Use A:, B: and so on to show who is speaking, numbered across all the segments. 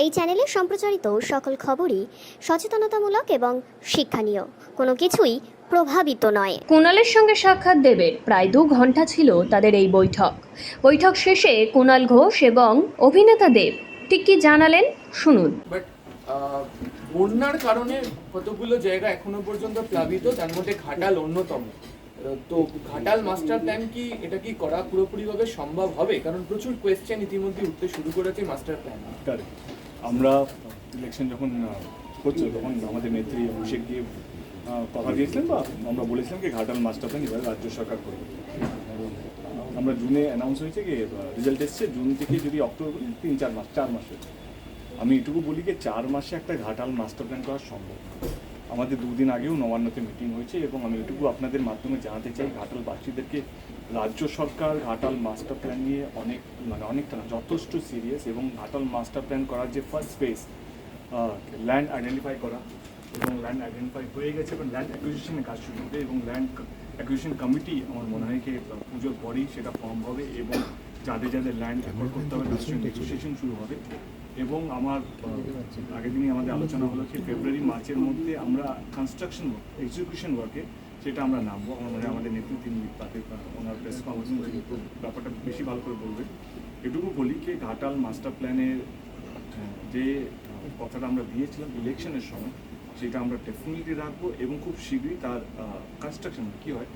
A: এই চ্যানেলে সম্প্রচারিত সকল খবরই সচেতনতামূলক এবং শিক্ষণীয়, কোনো কিছুই প্রভাবিত নয়।
B: কুণালের সঙ্গে সাক্ষাৎ দেবের প্রায় 2 ঘন্টা ছিল তাদের এই বৈঠক শেষে কুণাল ঘোষ এবং অভিনেতা দেব ঠিক কি জানালেন শুনুন।
C: বাট বন্যার কারণে কতগুলো জায়গা এখনো পর্যন্ত প্লাবিত, তার মধ্যে ঘাটাল অন্যতম। তো ঘাটাল মাস্টার প্ল্যান কি এটা কি করা পুরোপুরিভাবে সম্ভব হবে? কারণ প্রচুর কোয়েশ্চেন ইতিমধ্যে উঠতে শুরু করেছে মাস্টার প্ল্যান।
D: আমরা ইলেকশন যখন হচ্ছিল তখন আমাদের নেত্রী অভিষেক দিয়ে কথা দিয়েছিলেন বা আমরা বলেছিলাম কি ঘাটাল মাস্টার প্ল্যান এবার রাজ্য সরকার করবে। আমরা জুনে অ্যানাউন্স হয়েছে কি রেজাল্ট এসছে, জুন থেকে যদি অক্টোবর বলি 3-4 মাস, 4 মাসে। আমি এটুকু বলি কি 4 মাসে একটা ঘাটাল মাস্টার প্ল্যান করা সম্ভব। আমাদের 2 দিন আগেও নবান্নতে মিটিং হয়েছে এবং আমি এটুকু আপনাদের মাধ্যমে জানাতে চাই ঘাটালবাসীদেরকে রাজ্য সরকার ঘাটাল মাস্টার প্ল্যান নিয়ে অনেকটা যথেষ্ট সিরিয়াস। এবং ঘাটাল মাস্টার প্ল্যান করার যে ফার্স্ট ফেজ ল্যান্ড আইডেন্টিফাই করা, এবং ল্যান্ড আইডেন্টিফাই হয়ে গেছে এবং ল্যান্ড অ্যাকুইজিশনের কাজ শুরু হবে এবং ল্যান্ড অ্যাকুইজিশন কমিটি আমার মনে হয় কি পুজোর পরেই সেটা ফর্ম হবে এবং যাদের ল্যান্ড অ্যাকোয়ার করতে হবে তাদের সঙ্গে নেগোসিয়েশন শুরু হবে। এবং আমার আগের দিনই আমাদের আলোচনা হলো কি ফেব্রুয়ারি মার্চের মধ্যে আমরা কনস্ট্রাকশন ওয়ার্ক এক্সিকিউশন ওয়ার্কে সেটা আমরা নামবো। আমার মনে হয় আমাদের নেত্রী তিনি তাতে ওনার প্রেস কনফারেন্স ব্যাপারটা বেশি ভালো করে বলবেন। এটুকু বলি কি ঘাটাল মাস্টার প্ল্যানের যে কথাটা আমরা দিয়েছিলাম ইলেকশনের সময় সেটা আমরা ডেফিনেটলি রাখবো এবং খুব শীঘ্রই তার কনস্ট্রাকশন কী হয়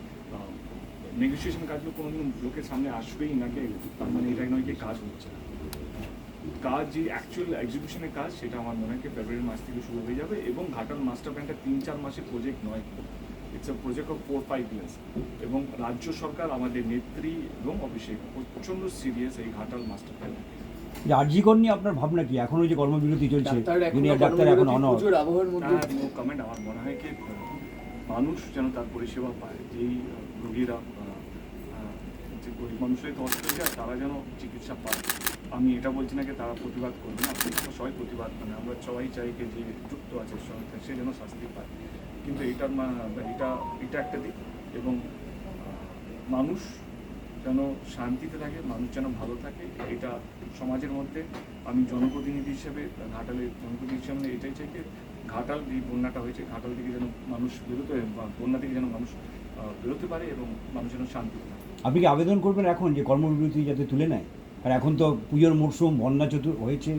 D: নেগোসিয়েশন কাজগুলো কোনোদিন লোকের সামনে আসবেই নাকি, তার মানে এটাই নয় কি কাজ হচ্ছে না। কাজ যে অ্যাকচুয়াল এক্সিকিউশনের কাজ সেটা আমার মনে হয় ফেব্রুয়ারি মাস থেকে শুরু হয়ে যাবে। এবং ঘাটাল মাস্টার প্ল্যানটা 3-4 মাসের প্রজেক্ট নয়, it's a project of 4-5 years. এবং রাজ্য সরকার আমাদের নেত্রী এবং অভিষেক প্রচণ্ড সিরিয়াস এই ঘাটাল মাস্টার প্ল্যান।
E: যে আরজিকর নিয়ে আপনার ভাবনা কি? এখনো যে কর্মবিরতি চলছে, জুনিয়র ডাক্তার এখন অনড়।
D: No comment. আমার মনে হয় কি মানুষ যেন তার পরিষেবা পায়, যেই রোগীরা যে গরিব মানুষের তো অসুবিধা তারা যেন চিকিৎসা পায়। আমি এটা বলছি না যে তারা প্রতিবাদ করবে না, সবাই প্রতিবাদ মানে আমরা সবাই চাই যে যুক্ত আছে সরকার সে যেন শাস্তি পায়। কিন্তু এটা একটা দিক। এবং মানুষ যেন শান্তিতে থাকে, মানুষ যেন ভালো থাকে, এটা সমাজের মধ্যে আমি জনপ্রতিনিধি হিসেবে ঘাটালের জনপ্রতিনিধি হিসেবে এটাই চাই যে ঘাটাল যে বন্যাটা হয়েছে ঘাটাল থেকে যেন মানুষ বেরোতে বা বন্যা থেকে যেন মানুষ বেরোতে পারে এবং মানুষ যেন শান্তিতে থাকে।
E: আপনি কি আবেদন করবেন এখন যে কর্মবিরতি যাতে তুলে নেয়? আর এখন তো পুজোর মরশুম, বন্যা হয়েছে,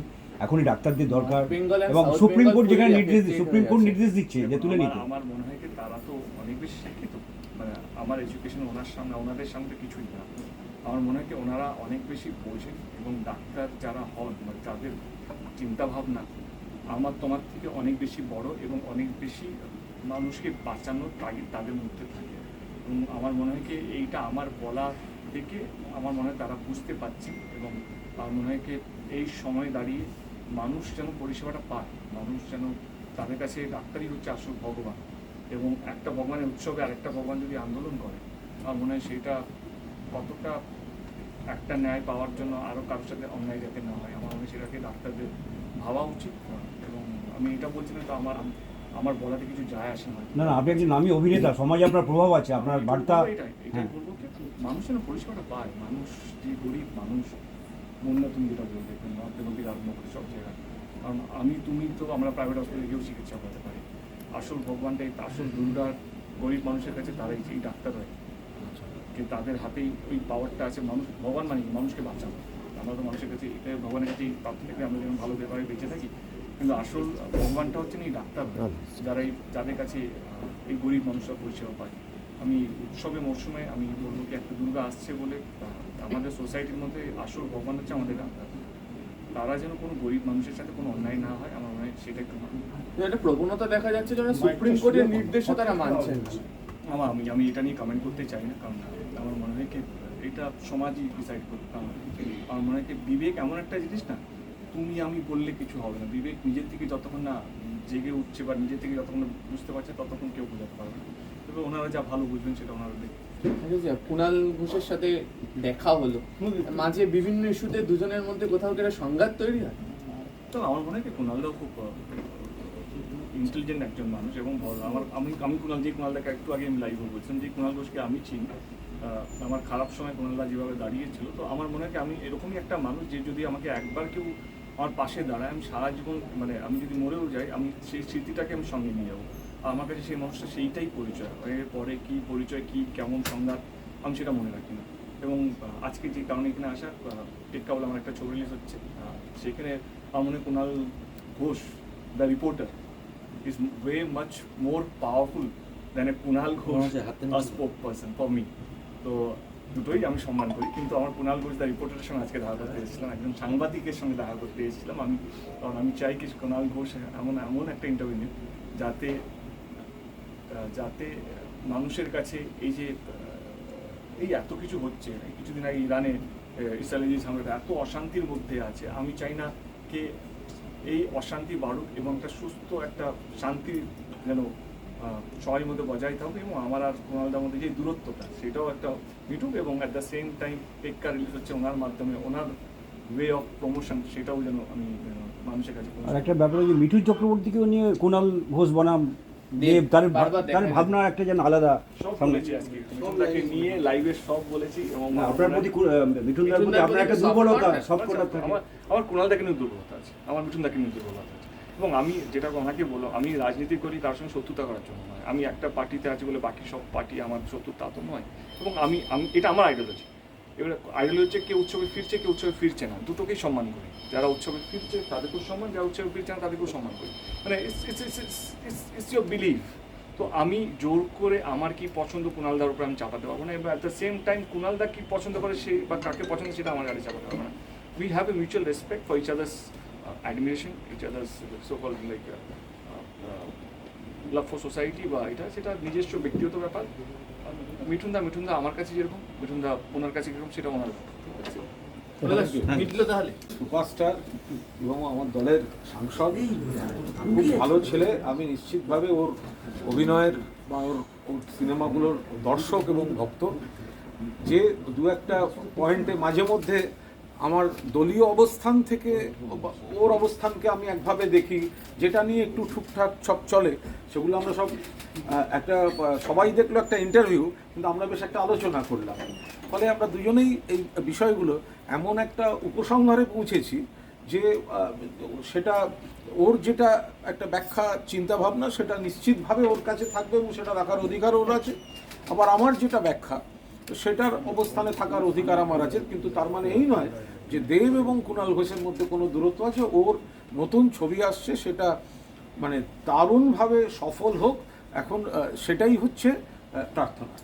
E: এখনই ডাক্তারদের দরকার এবং সুপ্রিম কোর্ট যেখানে নির্দেশ দিচ্ছে যে তুলে নিতে।
D: আমার মনে হয় যে তারা তো অনেক বেশি শিক্ষিত, মানে আমার এডুকেশন ওনাদের সামনে কিছুই না। আমার মনে হয় কি ওনারা অনেক বেশি বোঝেন এবং ডাক্তার যারা হন মানে তাদের চিন্তাভাবনা আমার তোমার থেকে অনেক বেশি বড় এবং অনেক বেশি মানুষকে বাঁচানোর তাগিদ তাদের মধ্যে থাকে। এবং আমার মনে হয় কি এইটা আমার বলা থেকে আমার মনে হয় তারা বুঝতে পারছে। এবং আমার মনে হয় কি এই সময় দাঁড়িয়ে মানুষ যেন পরিষেবাটা পায়, মানুষ যেন তাদের কাছে ডাক্তারই হচ্ছে আসল ভগবান। এবং একটা ভগবানের উৎসবে আরেকটা ভগবান যদি আন্দোলন করে আমার মনে হয় সেইটা কতটা একটা ন্যায় পাওয়ার জন্য আরও কারোর সাথে অন্যায় যাতে না হয় আমার মনে হয় সেটাকে ডাক্তারদের ভাবা উচিত। এবং আমি এটা বলছি না তো আমার বলাতে কিছু যায় আসে না।
E: না, আপনি একজন নামী অভিনেতা, সমাজে আপনার প্রভাব আছে, আপনার বার্তা।
D: এটাই বলবো কি মানুষ যেন পরিষেবাটা পায়, মানুষ যে গরিব মানুষ বন্যা তুমি যেটা বলবে নর্থবেঙ্গল থেকে আরম্ভ করে সব জায়গায়। কারণ তুমি তো আমরা প্রাইভেট হসপিটালে গিয়েও চিকিৎসা করতে পারি। আসল ভগবানটাই আসল দুর্গার গরিব মানুষের কাছে তারাই এই ডাক্তার হয়, কিন্তু তাদের হাতেই ওই পাওয়ারটা আছে। ভগবান মানে মানুষকে বাঁচানো। আমরা তো মানুষের কাছে এটাই ভগবানের কাছে প্রার্থনা করি আমরা যেন ভালো ব্যাপারে বেঁচে থাকি, কিন্তু আসল ভগবানটা হচ্ছে এই ডাক্তার যাদের কাছে এই গরিব মানুষরা পরিষেবা পায়। আমি উৎসবে মরশুমে আমি বলবো কি একটা দুর্গা আসছে বলে আমাদের সোসাইটির মধ্যে আসল ভগবান হচ্ছে আমাদের ডাক্তার। তারা যেন কোনো গরিব মানুষের সাথে কোনো অন্যায় না হয় আমার মনে হয় সেটা একটু
C: একটা প্রবণতা দেখা যাচ্ছে যেন সুপ্রিম কোর্টের নির্দেশও তারা মানছেন।
D: আমি এটা নিয়ে কমেন্ট করতে চাই না, কারণ আমার মনে হয় কি এটা সমাজই ডিসাইড করতে। আমার মনে হয় কি বিবেক এমন একটা জিনিস না তুমি আমি বললে কিছু হবে না। বিবেক নিজের থেকে যতক্ষণ না জেগে উঠছে বা নিজের থেকে যতক্ষণ বুঝতে পারছে ততক্ষণ কেউ বোঝাতে পারবে না। তবে ওনারা যা ভালো বুঝবেন সেটা ওনারা দেখবেন।
C: কুণাল ঘোষের সাথে দেখা হলো, মাঝে বিভিন্ন ইস্যুতে দুজনের মধ্যে কোথাও একটা সংঘাত তৈরি হয়।
D: তো আমার মনে হয় কি কুণালদাও খুব ইন্টেলিজেন্ট একজন মানুষ এবং আমি কুণালদাকে একটু আগে আমি লাইভে বলছিলাম যে কুণাল ঘোষকে আমি চিনি। আমার খারাপ সময় কুণালদা যেভাবে দাঁড়িয়েছিল, তো আমার মনে হয় কি আমি এরকমই একটা মানুষ যে যদি আমাকে একবার কেউ আমার পাশে দাঁড়ায়, আমি সারা জীবন মানে আমি যদি মরেও যাই আমি সেই স্মৃতিটাকে আমি সঙ্গে নিয়ে যাবো। আর আমার কাছে সেই মানুষটা সেইটাই পরিচয়, এর পরে কী পরিচয় কী কেমন সংঘাত আমি সেটা মনে রাখি না। এবং আজকে যে কারণে এখানে আসা, টেক্কা বলে আমার একটা ছবি রিলিজ হচ্ছে, সেখানে আমার মনে হয় Kunal Ghosh the reporter is way much more powerful than a Kunal Ghosh, a spokesperson for me. তো দুটোই আমি সম্মান করি, কিন্তু আমার কুণাল ঘোষ দ্য রিপোর্টারের সঙ্গে আজকে দেখা করতে এসেছিলাম, একজন সাংবাদিকের সঙ্গে দেখা করতে এসেছিলাম আমি, কারণ আমি চাই কি কুণাল ঘোষ এমন একটা ইন্টারভিউ নিন যাতে মানুষের কাছে এই যে এই এত কিছু হচ্ছে, কিছুদিন আগে ইরানে ইসরায়েলি যে ঝামেলাটা এত অশান্তির মধ্যে আছে, আমি চাই না কে এই অশান্তি বাড়ুক এবং একটা সুস্থ একটা শান্তি যেন সবার মধ্যে বজায় থাকুক, এবং আমার আর কুণালদার মধ্যে যে দূরত্বটা সেটাও একটা মিটুক, এবং অ্যাট দ্য সেম টাইম টেক্কা রিলিজ হচ্ছে ওনার মাধ্যমে, ওনার ওয়ে অফ প্রমোশন সেটাও যেন আমি মানুষের কাছে।
E: আর একটা ব্যাপার যে মিঠুন চক্রবর্তীকেও নিয়ে কুণাল ঘোষ বনাম দেব, তার ভাবনা একটা যেন আলাদা।
D: সব বলেছি আজকে মিঠুনদাকে নিয়ে লাইভে সব বলেছি, এবং
E: আপনার প্রতি মিঠুনদার প্রতি আপনার একটা দুর্বলতা সব কটা থাকে।
D: আমার কুণালদাকে নিয়ে দুর্বলতা আছে, আমার মিঠুনদাকে নিয়ে দুর্বলতা আছে। এবং আমি যেটা ওনাকে বলো, আমি রাজনীতি করি তার সঙ্গে শত্রুতা করার জন্য নয়, আমি একটা পার্টিতে আছি বলে বাকি সব পার্টি আমার শত্রু তা তো নয়। এবং আমি এটা আমার আইডিওলজি। এবার আইডিওলজি হচ্ছে কেউ উৎসবে ফিরছে কেউ উৎসবে ফিরছে না, দুটোকেই সম্মান করি। যারা উৎসবে ফিরছে তাদেরকেও সম্মান, যারা উৎসবে ফিরছে না তাদেরকেও সম্মান করি, মানে ইটস ইউর বিলিভ। তো আমি জোর করে আমার কি পছন্দ কুণালদার উপরে আমি চাপাতে পারবো না, এবং অ্যাট দ্য সেম টাইম কুণালদা কি পছন্দ করে সে বা কাকে পছন্দ সেটা আমার গাড়ি চাপাতে পারবো না। We have a mutual respect for each others admiration, each other's so-called like love for society বা এটা সেটা নিজস্ব ব্যক্তিগত ব্যাপার। মিঠুনদা আমার কাছে যেরকম, মিঠুনদা ওনার কাছে যেরকম, সেটা ওনার
C: মিটলো তাহলে।
F: সুপারস্টার এবং আমার দলের সাংসদ, খুব ভালো ছেলে। আমি নিশ্চিতভাবে ওর অভিনয়ের বা ওর সিনেমাগুলোর দর্শক এবং ভক্ত। যে দু একটা পয়েন্টে মাঝে মধ্যে আমার দলীয় অবস্থান থেকে ওর অবস্থানকে আমি একভাবে দেখি, যেটা নিয়ে একটু ঠিকঠাক সব চলে, সেগুলো আমরা সব একটা সবাই দেখলো একটা ইন্টারভিউ, কিন্তু আমরা বেশ একটা আলোচনা করলাম। ফলে আমরা দুজনেই এই বিষয়গুলো এমন একটা উপসংহারে পৌঁছেছি যে সেটা ওর যেটা একটা ব্যাখ্যা চিন্তাভাবনা সেটা নিশ্চিতভাবে ওর কাছে থাকবে এবং সেটা রাখার অধিকার ওর আছে। আবার আমার যেটা ব্যাখ্যা সেটার অবস্থানে থাকার অধিকার আমার আছে, কিন্তু তার মানে এই নয় যে দেব এবং কুণাল ঘোষের মধ্যে কোনো দূরত্ব আছে। ওর নতুন ছবি আসছে, সেটা মানে দারুণভাবে সফল হোক, এখন সেটাই হচ্ছে প্রার্থনা।